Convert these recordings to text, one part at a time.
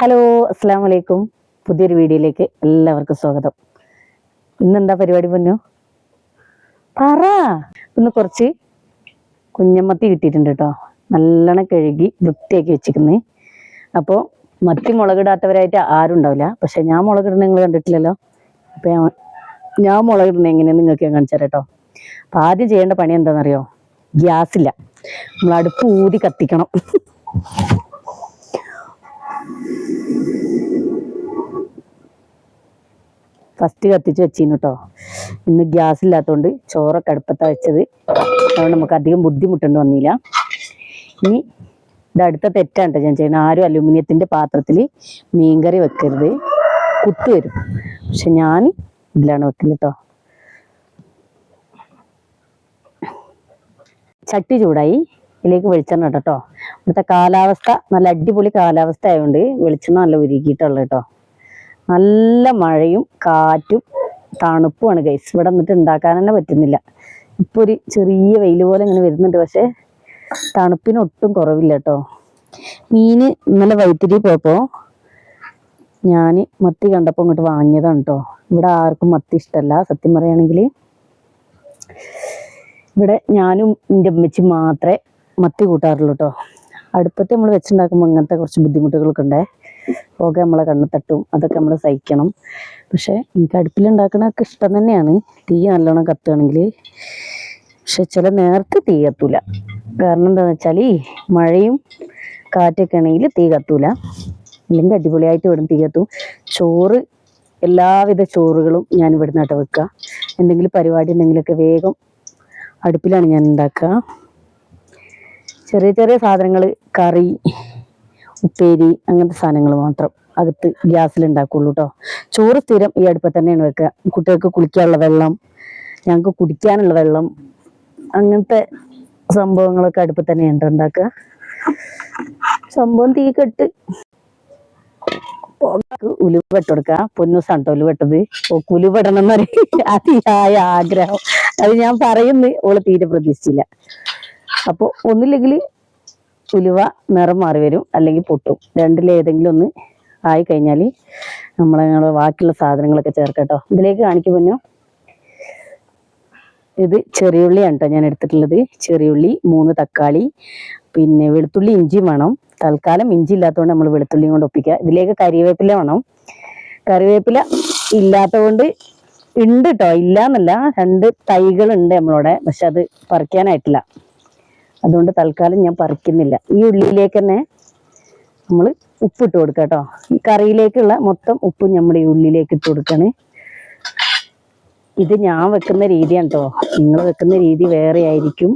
Hello, അസ്സാം വലൈക്കും. പുതിയൊരു വീഡിയോയിലേക്ക് എല്ലാവർക്കും സ്വാഗതം. ഇന്നെന്താ പരിപാടി പൊന്നു? പറ. ഇന്ന് കുറച്ച് കുഞ്ഞമത്തി കിട്ടിയിട്ടുണ്ട് കേട്ടോ. നല്ലോണം കഴുകി വൃത്തിയാക്കി വെച്ചിരിക്കുന്നേ. അപ്പോൾ മത്തി മുളകിടാത്തവരായിട്ട് ആരും ഉണ്ടാവില്ല. പക്ഷെ ഞാൻ മുളകിടുന്ന നിങ്ങൾ കണ്ടിട്ടില്ലല്ലോ. അപ്പോൾ ഞാൻ മുളകിടുന്ന എങ്ങനെയാണെന്ന് നിങ്ങൾക്ക് ഞാൻ കാണിച്ചു തരാം കേട്ടോ. അപ്പോൾ ആദ്യം ചെയ്യേണ്ട പണി എന്താണെന്നറിയോ? ഗ്യാസില്ല, നമ്മൾ അടുപ്പ് ഊതി കത്തിക്കണം. ഫസ്റ്റ് കത്തിച്ച് വെച്ചിരുന്നു കേട്ടോ. ഇന്ന് ഗ്യാസ് ഇല്ലാത്തതുകൊണ്ട് ചോറൊക്കെ അടുപ്പത്താണ് വെച്ചത്. അതുകൊണ്ട് നമുക്ക് അധികം ബുദ്ധിമുട്ടുണ്ട് വന്നില്ല. ഇനി ഇത് അടുത്ത തെറ്റാണ് കേട്ടോ ഞാൻ ചെയ്യുന്നത്. ആരും അലൂമിനിയത്തിൻ്റെ പാത്രത്തിൽ മീൻകറി വെക്കരുത്, കുത്തു വരും. പക്ഷെ ഞാൻ ഇതിലാണ് വെക്കല് കേട്ടോ. ചട്ടി ചൂടായി, ഇതിലേക്ക് വെളിച്ചെണ്ണ ഇട്ടോ കേട്ടോ. ഇവിടുത്തെ കാലാവസ്ഥ നല്ല അടിപൊളി കാലാവസ്ഥ ആയതുകൊണ്ട് വെളിച്ചെണ്ണ നല്ല ഉരുക്കിയിട്ടുള്ളത് കേട്ടോ. നല്ല മഴയും കാറ്റും തണുപ്പുമാണ് ഗൈസ്. ഇവിടെ നിന്നിട്ട് ഉണ്ടാക്കാൻ തന്നെ പറ്റുന്നില്ല. ഇപ്പോൾ ഒരു ചെറിയ വെയിൽ പോലെ ഇങ്ങനെ വരുന്നുണ്ട്, പക്ഷേ തണുപ്പിന് ഒട്ടും കുറവില്ല കേട്ടോ. മീൻ ഇന്നലെ വൈത്തിരി പോയപ്പോൾ ഞാൻ മത്തി കണ്ടപ്പോൾ ഇങ്ങോട്ട് വാങ്ങിയതാണ് കേട്ടോ. ഇവിടെ ആർക്കും മത്തി ഇഷ്ടമല്ല സത്യം പറയുകയാണെങ്കിൽ. ഇവിടെ ഞാനും എൻ്റെ അമ്മച്ചി മാത്രമേ മത്തി കൂട്ടാറുള്ളൂ കേട്ടോ. അടുപ്പത്ത് നമ്മൾ വെച്ചുണ്ടാക്കുമ്പോൾ അങ്ങനത്തെ കുറച്ച് ബുദ്ധിമുട്ടുകളൊക്കെ ഉണ്ടേ. പുക നമ്മളെ കണ്ണ് തട്ടും, അതൊക്കെ നമ്മൾ സഹിക്കണം. പക്ഷെ എനിക്ക് അടുപ്പിലുണ്ടാക്കണതൊക്കെ ഇഷ്ടം തന്നെയാണ്, തീ നല്ലോണം കത്തുകയാണെങ്കിൽ. പക്ഷെ ചില നേരത്തെ തീ കത്തൂല. കാരണം എന്താണെന്ന് വെച്ചാൽ മഴയും കാറ്റൊക്കെ ആണെങ്കിൽ തീ കത്തൂല. അല്ലെങ്കിൽ അടിപൊളിയായിട്ട് ഇവിടെ തീ കത്തും. ചോറ് എല്ലാവിധ ചോറുകളും ഞാൻ ഇവിടെ നിന്നാട്ട് വെക്കുക. എന്തെങ്കിലും പരിപാടി ഉണ്ടെങ്കിലൊക്കെ വേഗം അടുപ്പിലാണ് ഞാൻ ഉണ്ടാക്കുക. ചെറിയ ചെറിയ സാധനങ്ങൾ, കറി, ഉപ്പേരി, അങ്ങനത്തെ സാധനങ്ങൾ മാത്രം അകത്ത് ഗ്യാസിൽ ഉണ്ടാക്കുള്ളൂ കേട്ടോ. ചോറ് സ്ഥിരം ഈ അടുപ്പത്ത് തന്നെയാണ് വെക്കുക. കുട്ടികൾക്ക് കുളിക്കാനുള്ള വെള്ളം, ഞങ്ങൾക്ക് കുടിക്കാനുള്ള വെള്ളം, അങ്ങനത്തെ സംഭവങ്ങളൊക്കെ അടുപ്പത്ത് തന്നെയാണ് ഉണ്ടാക്കുക. സംഭവം തീ കെട്ട് ഉലുവട്ട് കൊടുക്കുക. പൊന്നൂസാണ് കേട്ടോ ഉലുവട്ടത്. ഉലുവടണം എന്ന് പറയും അതിയായ ആഗ്രഹം. അത് ഞാൻ പറയുന്നു, ഓള് തീരെ പ്രതീക്ഷിച്ചില്ല. അപ്പോൾ ഒന്നില്ലെങ്കിൽ ഉലുവ നിറം മാറി വരും, അല്ലെങ്കിൽ പൊട്ടും. രണ്ടിലേതെങ്കിലും ഒന്ന് ആയി കഴിഞ്ഞാൽ ഞങ്ങൾ ബാക്കിയുള്ള സാധനങ്ങളൊക്കെ ചേർക്കട്ടോ. ഇതിലേക്ക് കാണിക്കും പൊന്നു. ഇത് ചെറിയുള്ളിയാണ് കേട്ടോ ഞാൻ എടുത്തിട്ടുള്ളത്. ചെറിയുള്ളി, 3 തക്കാളി, പിന്നെ വെളുത്തുള്ളി, ഇഞ്ചിയും വേണം. തൽക്കാലം ഇഞ്ചി ഇല്ലാത്തതുകൊണ്ട് നമ്മൾ വെളുത്തുള്ളിയും കൊണ്ട് ഒപ്പിക്കുക. ഇതിലേക്ക് കരിവേപ്പില വേണം. കറിവേപ്പില ഇല്ലാത്തതുകൊണ്ട് ഉണ്ട് കേട്ടോ, ഇല്ല എന്നല്ല, 2 തൈകളുണ്ട് നമ്മളോടെ. പക്ഷെ അത് പറിക്കാനായിട്ടില്ല, അതുകൊണ്ട് തൽക്കാലം ഞാൻ പറിക്കുന്നില്ല. ഈ ഉള്ളിയിലേക്ക് തന്നെ നമ്മൾ ഉപ്പിട്ട് കൊടുക്കുക കേട്ടോ. ഈ കറിയിലേക്കുള്ള മൊത്തം ഉപ്പും നമ്മൾ ഈ ഉള്ളിലേക്ക് ഇട്ട് കൊടുക്കാണ്. ഇത് ഞാൻ വെക്കുന്ന രീതിയാണ് കേട്ടോ. നിങ്ങൾ വെക്കുന്ന രീതി വേറെ ആയിരിക്കും.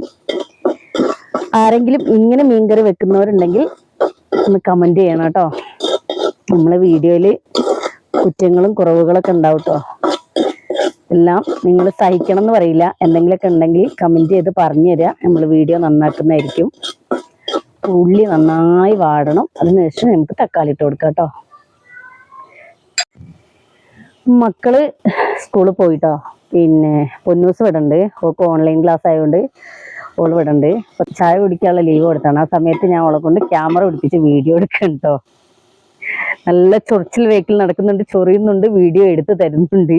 ആരെങ്കിലും ഇങ്ങനെ മീൻകറി വെക്കുന്നവരുണ്ടെങ്കിൽ ഒന്ന് കമന്റ് ചെയ്യണം കേട്ടോ. നമ്മളെ വീഡിയോയിൽ കുറ്റങ്ങളും കുറവുകളൊക്കെ ഉണ്ടാവും കേട്ടോ. എല്ലാം നിങ്ങൾ സഹിക്കണം എന്ന് പറയില്ല. എന്തെങ്കിലുമൊക്കെ ഉണ്ടെങ്കിൽ കമന്റ് ചെയ്ത് പറഞ്ഞു തരിക, നമ്മൾ വീഡിയോ നന്നാക്കുന്നതായിരിക്കും. ഉള്ളി നന്നായി വാടണം. അതിനുശേഷം നമുക്ക് തക്കാളി ഇട്ട് കൊടുക്കാം കേട്ടോ. മക്കള് സ്കൂളിൽ പോയിട്ടോ. പിന്നെ പൊന്നൂസ് വിടണ്ട്, ഓൾക്ക് ഓൺലൈൻ ക്ലാസ് ആയതുകൊണ്ട് ഓള് വിടണ്ട്. ചായ കുടിക്കാനുള്ള ലീവ് കൊടുത്താണ്. ആ സമയത്ത് ഞാൻ അവളെ കൊണ്ട് ക്യാമറ പിടിപ്പിച്ച് വീഡിയോ എടുക്കണം കേട്ടോ. നല്ല ചൊറിച്ചിൽ വേക്കിൽ നടക്കുന്നുണ്ട്, ചൊറിയുന്നുണ്ട്, വീഡിയോ എടുത്ത് തരുന്നുണ്ട്.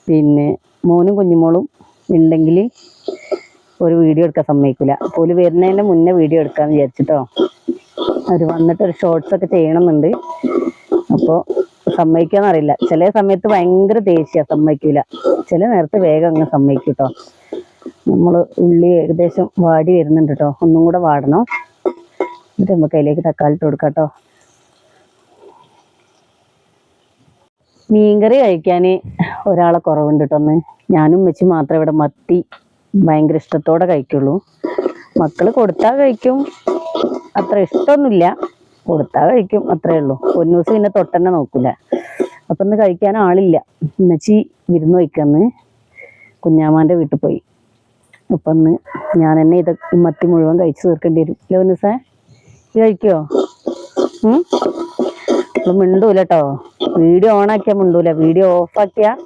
പിന്നെ മോനും കുഞ്ഞുമോളും ഉണ്ടെങ്കിൽ ഒരു വീഡിയോ എടുക്കാൻ സമ്മതിക്കില്ല. പോലും വരുന്നതിൻ്റെ മുന്നേ വീഡിയോ എടുക്കാമെന്ന് വിചാരിച്ചിട്ടോ. അവർ വന്നിട്ട് ഒരു ഷോർട്സ് ഒക്കെ ചെയ്യണമെന്നുണ്ട്. അപ്പോൾ സമ്മതിക്കാന്നറിയില്ല. ചില സമയത്ത് ഭയങ്കര ദേഷ്യ, സമ്മതിക്കില്ല. ചില നേരത്തെ വേഗം അങ്ങ് സമ്മതിക്കും കേട്ടോ. നമ്മൾ ഉള്ളി ഏകദേശം വാടി വരുന്നുണ്ട് കേട്ടോ. ഒന്നും കൂടെ വാടണം. എന്നിട്ട് നമുക്ക് അതിലേക്ക് തക്കാളി ഇട്ട് കൊടുക്കാം കേട്ടോ. മീൻകറി കഴിക്കാൻ ഒരാളെ കുറവുണ്ട് കേട്ടോ. ഒന്ന് ഞാനും വെച്ച് മാത്രമേ ഇവിടെ മത്തി ഭയങ്കര ഇഷ്ടത്തോടെ കഴിക്കുള്ളൂ. മക്കൾ കൊടുത്താൽ കഴിക്കും, അത്ര ഇഷ്ടമൊന്നുമില്ല. കൊടുത്താൽ കഴിക്കും, അത്രേ ഉള്ളൂ. പൊന്നൂസ് പിന്നെ തൊട്ടന്നെ നോക്കൂല. അപ്പം ഇന്ന് കഴിക്കാൻ ആളില്ല. ഉമ്മച്ചി വിരുന്ന് പോയിക്കന്ന് കുഞ്ഞാമാൻ്റെ വീട്ടിൽ പോയി. അപ്പം ഇന്ന് ഞാൻ തന്നെ ഈ മത്തി മുഴുവൻ കഴിച്ച് തീർക്കേണ്ടി വരും. അല്ലേ പൊന്നൂസേ? ഇത് കഴിക്കുമോ? മിണ്ടൂല കേട്ടോ. വീഡിയോ ഓണാക്കിയാൽ മിണ്ടൂല. വീഡിയോ ഓഫാക്കിയാൽ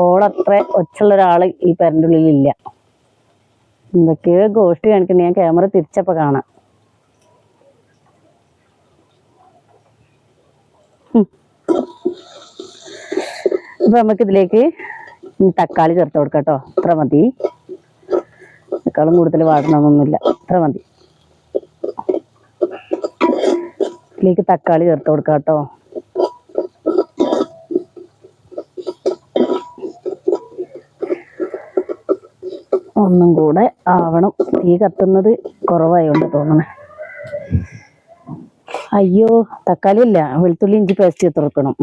ഓളത്ര ഒച്ചുള്ള ഒരാൾ ഈ പേരൻ്റെ ഉള്ളിലില്ല. എന്തൊക്കെയോ ഗോഷ്ടി കാണിക്കുന്നത് ഞാൻ ക്യാമറ തിരിച്ചപ്പോൾ കാണാം. അപ്പൊ നമുക്ക് ഇതിലേക്ക് തക്കാളി ചേർത്ത് കൊടുക്കാം കേട്ടോ. ഇത്ര മതി, തക്കാളും കൂടുതൽ വാടണമെന്നൊന്നുമില്ല, ഇത്ര മതി. ഇതിലേക്ക് തക്കാളി ചേർത്ത് കൊടുക്കാം കേട്ടോ. ഒന്നും കൂടെ ആവണം. തീ കത്തുന്നത് കുറവായോണ്ട് തോന്നണേ. അയ്യോ, തക്കാളി ഇല്ല, വെളുത്തുള്ളി ഇഞ്ചി പേസ്റ്റ് ചേർത്ത് കൊടുക്കണം.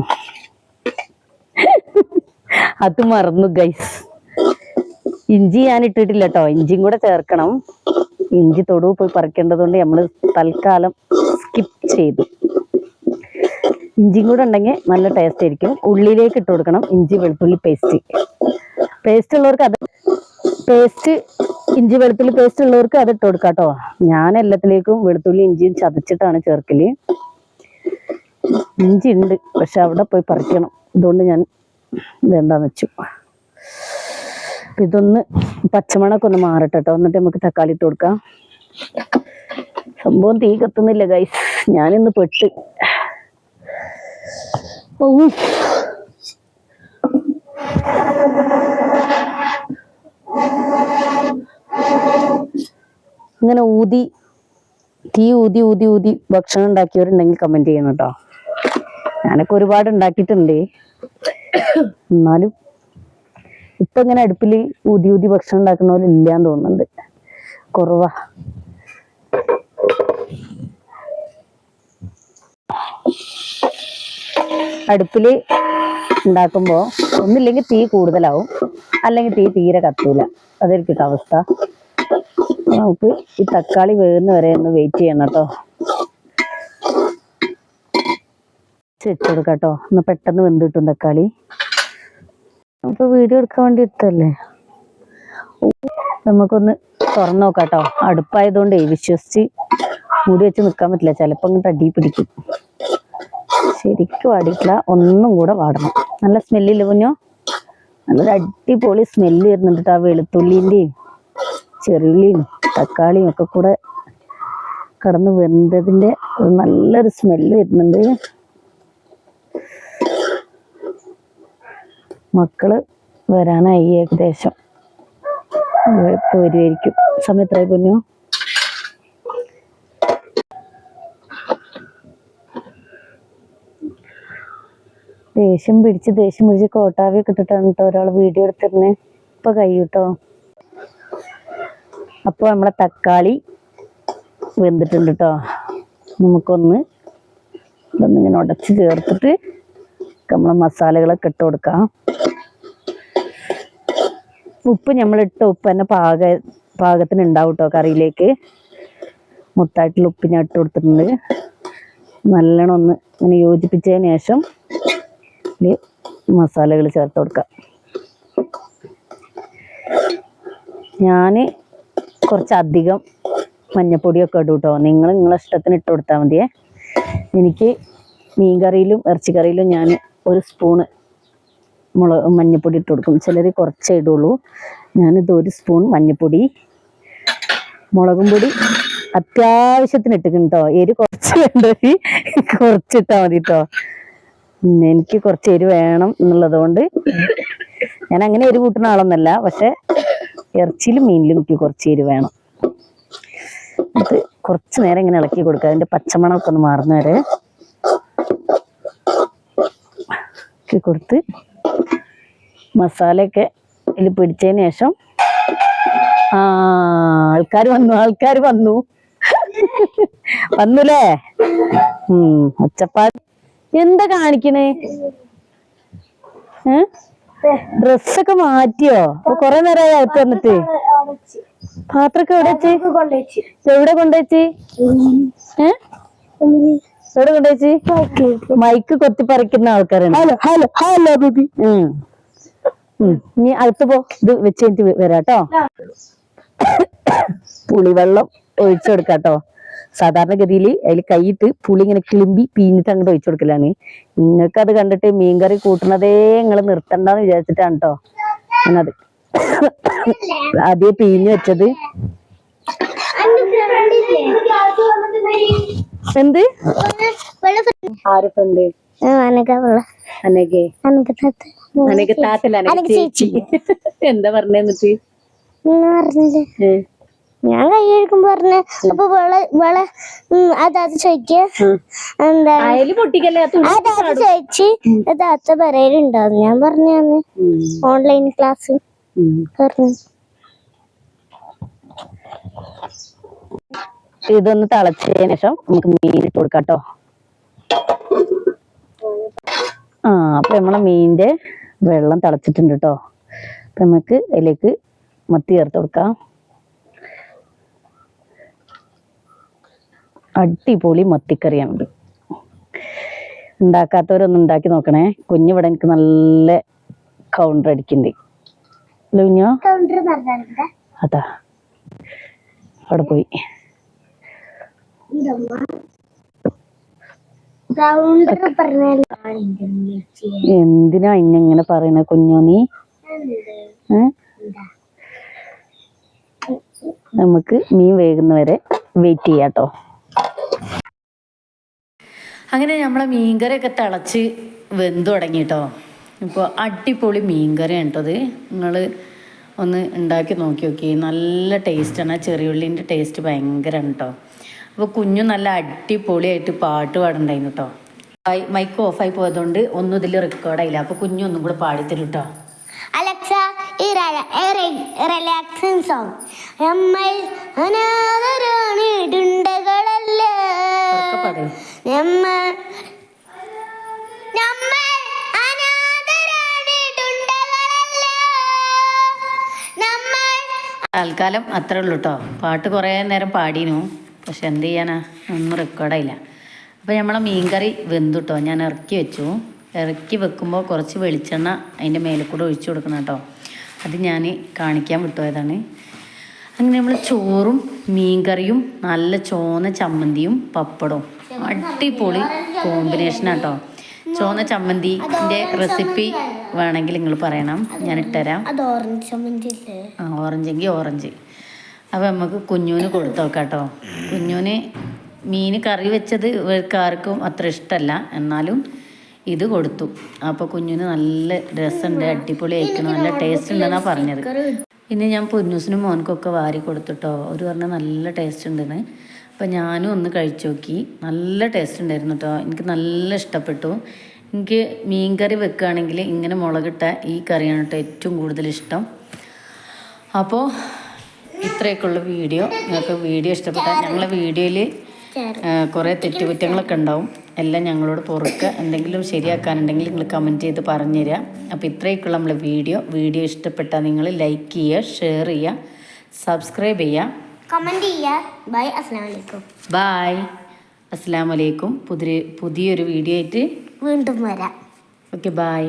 അത് മറന്നു ഗൈസ്. ഇഞ്ചി ഞാൻ ഇട്ടിട്ടില്ല കേട്ടോ, ഇഞ്ചിയും കൂടെ ചേർക്കണം. ഇഞ്ചി തൊടുവ് പോയി പറിക്കേണ്ടതുകൊണ്ട് നമ്മൾ തൽക്കാലം സ്കിപ്പ് ചെയ്തു. ഇഞ്ചിയും കൂടെ ഉണ്ടെങ്കിൽ നല്ല ടേസ്റ്റ് ആയിരിക്കും. ഉള്ളിലേക്ക് ഇട്ട് കൊടുക്കണം ഇഞ്ചി വെളുത്തുള്ളി പേസ്റ്റ് ഉള്ളവർക്ക് അത് ഇഞ്ചി വെളുത്തുള്ളി പേസ്റ്റ് ഉള്ളവർക്ക് അത് ഇട്ട് കൊടുക്കാം കേട്ടോ. ഞാൻ എല്ലാത്തിലേക്കും വെളുത്തുള്ളി ഇഞ്ചിയും ചതച്ചിട്ടാണ് ചേർക്കല്. ഇഞ്ചി ഉണ്ട്, പക്ഷെ അവിടെ പോയി പറിക്കണം, അതുകൊണ്ട് ഞാൻ വേണ്ടാന്ന് വെച്ചു. ഇതൊന്ന് പച്ചമണൊക്കെ ഒന്ന് മാറട്ടെ കേട്ടോ, എന്നിട്ട് നമുക്ക് തക്കാളി ഇട്ട് കൊടുക്കാം. സംഭവം തീ കത്തുന്നില്ല ഗൈസ്, ഞാനിന്ന് പെട്ട്. ഇങ്ങനെ തീ ഊതി ഭക്ഷണം ഉണ്ടാക്കിയവരുണ്ടെങ്കിൽ കമന്റ് ചെയ്യണം കേട്ടോ. ഞാനൊക്കെ ഒരുപാട് ഉണ്ടാക്കിയിട്ടുണ്ട്, എന്നാലും ഇപ്പൊ ഇങ്ങനെ അടുപ്പില് ഊതി ഭക്ഷണം ഉണ്ടാക്കുന്ന പോലെ ഇല്ലാന്ന് തോന്നുന്നുണ്ട്, കുറവാ. അടുപ്പില് ഉണ്ടാക്കുമ്പോ ഒന്നില്ലെങ്കിൽ തീ കൂടുതലാവും, അല്ലെങ്കിൽ തീ തീരെ കത്തൂല, അതായിരിക്കും അവസ്ഥ. നമുക്ക് ഈ തക്കാളി വേകുന്ന വരെ ഒന്ന് വെയിറ്റ് ചെയ്യണം കേട്ടോ. വെച്ച് കൊടുക്കാം കേട്ടോ, ഒന്ന് പെട്ടെന്ന് വെന്ത് കിട്ടും തക്കാളി. അപ്പൊ വീഡിയോ എടുക്കാൻ വേണ്ടി ഇട്ടല്ലേ. നമുക്കൊന്ന് തുറന്നു നോക്കാം കേട്ടോ. അടുപ്പായതുകൊണ്ട് വിശ്വസിച്ച് മൂടി വെച്ച് നിൽക്കാൻ പറ്റില്ല, ചിലപ്പോ അങ്ങോട്ട് അടി പിടിക്കും. ശരിക്കും വാടിയിട്ടില്ല, ഒന്നും കൂടെ വാടണം. നല്ല സ്മെല്ലില്ല കുഞ്ഞോ, നല്ലൊരു അടിപൊളി സ്മെല്ല് വരുന്നുണ്ട് കേട്ടോ. ആ വെളുത്തുള്ളിൻ്റെയും ചെറുള്ളിയും തക്കാളിയും ഒക്കെ കൂടെ കടന്ന് വെന്തതിന്റെ നല്ലൊരു സ്മെല്ല് വരുന്നുണ്ട്. മക്കള് വരാനായി, ഏകദേശം വരുമായിരിക്കും. സമയം എത്രയായി പൊന്നു? ദേഷ്യം പിടിച്ച് കോട്ടാവി ഇട്ടിട്ടാണ് കേട്ടോ ഒരാൾ വീഡിയോ എടുത്തിരുന്നേ. ഇപ്പൊ കഴിയൂട്ടോ. അപ്പൊ നമ്മളെ തക്കാളി വെന്തിട്ടുണ്ട് കേട്ടോ. നമുക്കൊന്ന് ഇതൊന്നിങ്ങനെ ഉടച്ച് ചേർത്തിട്ട് നമ്മളെ മസാലകളൊക്കെ ഇട്ട് കൊടുക്കാം. ഉപ്പ് നമ്മളിട്ട ഉപ്പ് തന്നെ പാകത്തിന് ഉണ്ടാവും കേട്ടോ കറിയിലേക്ക്. മൊത്തമായിട്ടുള്ള ഉപ്പ് ഞാൻ ഇട്ട് കൊടുത്തിട്ടുണ്ട്. നല്ലോണം ഒന്ന് ഇങ്ങനെ യോജിപ്പിച്ചതിന് ശേഷം മസാലകൾ ചേർത്ത് കൊടുക്കാം. ഞാൻ കുറച്ചധികം മഞ്ഞപ്പൊടിയൊക്കെ ഇടും കേട്ടോ. നിങ്ങളെ ഇഷ്ടത്തിന് ഇട്ട് കൊടുത്താൽ മതിയേ. എനിക്ക് മീൻകറിയിലും ഇറച്ചിക്കറിയിലും ഞാൻ 1 സ്പൂണ് മഞ്ഞപ്പൊടി ഇട്ട് കൊടുക്കും. ചിലർ കുറച്ചേ ഇടുള്ളൂ. ഞാനിത് 1 സ്പൂൺ മഞ്ഞപ്പൊടി, മുളകും പൊടി അത്യാവശ്യത്തിന് ഇട്ടിരിക്കും കേട്ടോ. എരി കുറച്ച് വേണ്ടവര് കുറച്ചിട്ടാൽ മതി കേട്ടോ. എനിക്ക് കുറച്ച് എരി വേണം എന്നുള്ളത് കൊണ്ട് ഞാൻ അങ്ങനെ എരി കൂട്ടുന്ന ആളൊന്നല്ല, പക്ഷെ ഇറച്ചിയിലും മീനിലും എനിക്ക് കുറച്ച് എരി വേണം. ഇത് കുറച്ച് നേരം ഇങ്ങനെ ഇളക്കി കൊടുക്കുക, അതിന്റെ പച്ചമണമൊക്കെ ഒന്ന് മാറുന്ന വരെ ഇളക്കി കൊടുത്ത് മസാലയൊക്കെ ഇതിൽ പിടിച്ചതിന് ശേഷം ആൾക്കാർ വന്നു വന്നുല്ലേ. ഒച്ചപ്പാട് എന്താ കാണിക്കണേ? ഡ്രസ്സൊക്കെ മാറ്റിയോ? കൊറേ നേരമായി അകത്ത് വന്നിട്ട്. പാത്രമൊക്കെ എവിടെ കൊണ്ടുവച്ച്? എവിടെ കൊണ്ടുവച്ച്? മൈക്ക് കൊത്തി പറിക്കുന്ന ആൾക്കാരാണ്. ഇനി അകത്ത് പോ, ഇത് വെച്ച് കഴിഞ്ഞിട്ട് വരാട്ടോ. പുളിവെള്ളം ഒഴിച്ചു കൊടുക്കാട്ടോ. സാധാരണഗതിയിൽ അതിൽ കൈയിട്ട് പുളി ഇങ്ങനെ കിളിമ്പി പീഞ്ഞിട്ട് അങ്ങോട്ട് ഒഴിച്ചു കൊടുക്കലാണ്. നിങ്ങൾക്ക് അത് കണ്ടിട്ട് മീൻകറി കൂട്ടുന്നതേ നിങ്ങൾ നിർത്തണ്ടെന്ന് വിചാരിച്ചിട്ടാണ് കേട്ടോ ഞാനത് ആദ്യം പീഞ്ഞു വെച്ചത്. എന്ത് ആരൊക്കെ ഉണ്ട്? അനക്ക് താത്തല്ല അനക്ക് ചേച്ചി. എന്താ പറഞ്ഞ എന്നിട്ട്? ഞാൻ കൈ കഴിക്കുമ്പോ പറഞ്ഞ അപ്പൊ അതാത് ചോദിക്ക അയല് പൊട്ടിക്കല്ലേ അതാത് ചോദിച്ച് താത്ത പറയലുണ്ടാവും. ഞാൻ പറഞ്ഞു ഓൺലൈൻ ക്ലാസ് പറഞ്ഞു. ഇതൊന്ന് തിളച്ചതിന് ശേഷം നമുക്ക് മീൻ ഇട്ട് കൊടുക്കാം കേട്ടോ. അപ്പൊ നമ്മളെ മീനിന്റെ വെള്ളം തിളച്ചിട്ടുണ്ട് കേട്ടോ. അപ്പൊ നമുക്ക് അതിലേക്ക് മത്തി ചേർത്ത് കൊടുക്കാം. അടിപൊളി മത്തിക്കറിയാണ്. ഉണ്ടാക്കാത്തവരൊന്നും ഉണ്ടാക്കി നോക്കണേ. കുഞ്ഞിവിടെ എനിക്ക് നല്ല കൗണ്ടർ അടിക്കുന്നുണ്ട്. കുഞ്ഞോ അതാ അവിടെ പോയി. എന്തിനാ ഇങ്ങനെ പറയണ കുഞ്ഞോ നീ? നമുക്ക് മീൻ വേകുന്നവരെ വെയിറ്റ് ചെയ്യാട്ടോ. അങ്ങനെ നമ്മളെ മീൻകറിയൊക്കെ തിളച്ച് വെന്ത് തുടങ്ങിട്ടോ. ഇപ്പോൾ അടിപൊളി മീൻകറിയാണ് കേട്ടോ. അത് നിങ്ങൾ ഒന്ന് ഉണ്ടാക്കി നോക്കി. നല്ല ടേസ്റ്റാണ്. ആ ചെറിയുള്ളിൻ്റെ ടേസ്റ്റ് ഭയങ്കരമാണ് കേട്ടോ. അപ്പോൾ കുഞ്ഞു നല്ല അടിപൊളിയായിട്ട് പാട്ട് പാടുണ്ടായിരുന്നു കേട്ടോ. മൈക്ക് ഓഫായി പോയതുകൊണ്ട് ഒന്നും ഇതിൽ റെക്കോർഡായില്ല. അപ്പോൾ കുഞ്ഞു ഒന്നും കൂടെ പാടിത്തരും കേട്ടോ. Alexa, relaxing song. നമ്മൾ അനാഥരാണ് ഇടുണ്ടകളല്ല, നമ്മൾ അനാഥരാണ് ഇടുണ്ടകളല്ല, നമ്മൾ. തൽക്കാലം അത്രേ ഉള്ളൂ കേട്ടോ. പാട്ട് കുറേ നേരം പാടീനു, പക്ഷെ എന്ത് ചെയ്യാനാ, ഒന്നും റെക്കോർഡായില്ല. അപ്പോൾ നമ്മളെ മീൻകറി വെന്തു കേട്ടോ. ഞാൻ ഇറക്കി വെച്ചു. ഇറക്കി വെക്കുമ്പോൾ കുറച്ച് വെളിച്ചെണ്ണ അതിൻ്റെ മേലെ കൂടെ ഒഴിച്ചു കൊടുക്കണം കേട്ടോ. അത് ഞാൻ കാണിക്കാൻ വിട്ടുപോയതാണ്. അങ്ങനെ നമ്മൾ ചോറും മീൻകറിയും നല്ല ചോന്ന ചമ്മന്തിയും പപ്പടവും അടിപൊളി കോമ്പിനേഷനാണ് കേട്ടോ. ചോന്ന ചമ്മന്തിൻ്റെ റെസിപ്പി വേണമെങ്കിൽ നിങ്ങൾ പറയണം, ഞാൻ ഇട്ടുതരാം. ഓറഞ്ചെങ്കിൽ ഓറഞ്ച്. അപ്പോൾ നമുക്ക് കുഞ്ഞൂന് കൊടുത്തു നോക്കാം കേട്ടോ. കുഞ്ഞൂന് മീൻ കറി വെച്ചത് ആർക്കും അത്ര ഇഷ്ടമല്ല, എന്നാലും ഇത് കൊടുത്തു. അപ്പോൾ കുഞ്ഞിന് നല്ല രസമുണ്ട്, അടിപൊളി ആയിരിക്കണം, നല്ല ടേസ്റ്റ് ഉണ്ടെന്നാണ് പറഞ്ഞത്. പിന്നെ ഞാൻ പൊന്നൂസിനും മോനക്കൊക്കെ വാരി കൊടുത്തിട്ടോ. അവർ പറഞ്ഞാൽ നല്ല ടേസ്റ്റ് ഉണ്ടെന്ന്. അപ്പോൾ ഞാനും ഒന്ന് കഴിച്ചു നോക്കി. നല്ല ടേസ്റ്റ് ഉണ്ടായിരുന്നു കേട്ടോ. എനിക്ക് നല്ല ഇഷ്ടപ്പെട്ടു. എനിക്ക് മീൻ കറി വെക്കുകയാണെങ്കിൽ ഇങ്ങനെ മുളകിട്ട ഈ കറിയാണ് കേട്ടോ ഏറ്റവും കൂടുതൽ ഇഷ്ടം. അപ്പോൾ ഇത്രയൊക്കെയുള്ള വീഡിയോ. നിങ്ങൾക്ക് വീഡിയോ ഇഷ്ടപ്പെട്ടാൽ ഞങ്ങളെ വീഡിയോയിൽ കുറേ തെറ്റുകുറ്റങ്ങളൊക്കെ ഉണ്ടാവും, എല്ലാം ഞങ്ങളോട് പൊറുക്കുക. എന്തെങ്കിലും ശരിയാക്കാനുണ്ടെങ്കിൽ നിങ്ങൾ കമൻറ്റ് ചെയ്ത് പറഞ്ഞു തരിക. അപ്പോൾ ഇത്രയൊക്കെയുള്ള നമ്മളെ വീഡിയോ ഇഷ്ടപ്പെട്ടാൽ നിങ്ങൾ ലൈക്ക് ചെയ്യുക, ഷെയർ ചെയ്യുക, സബ്സ്ക്രൈബ് ചെയ്യുക, കമൻറ്റ് ചെയ്യുക. ബൈ, അസ്സലാമു അലൈക്കും. ബൈ, അസ്സലാമു അലൈക്കും. പുതിയൊരു വീഡിയോ ആയിട്ട് വീണ്ടും വരാം. Okay, by.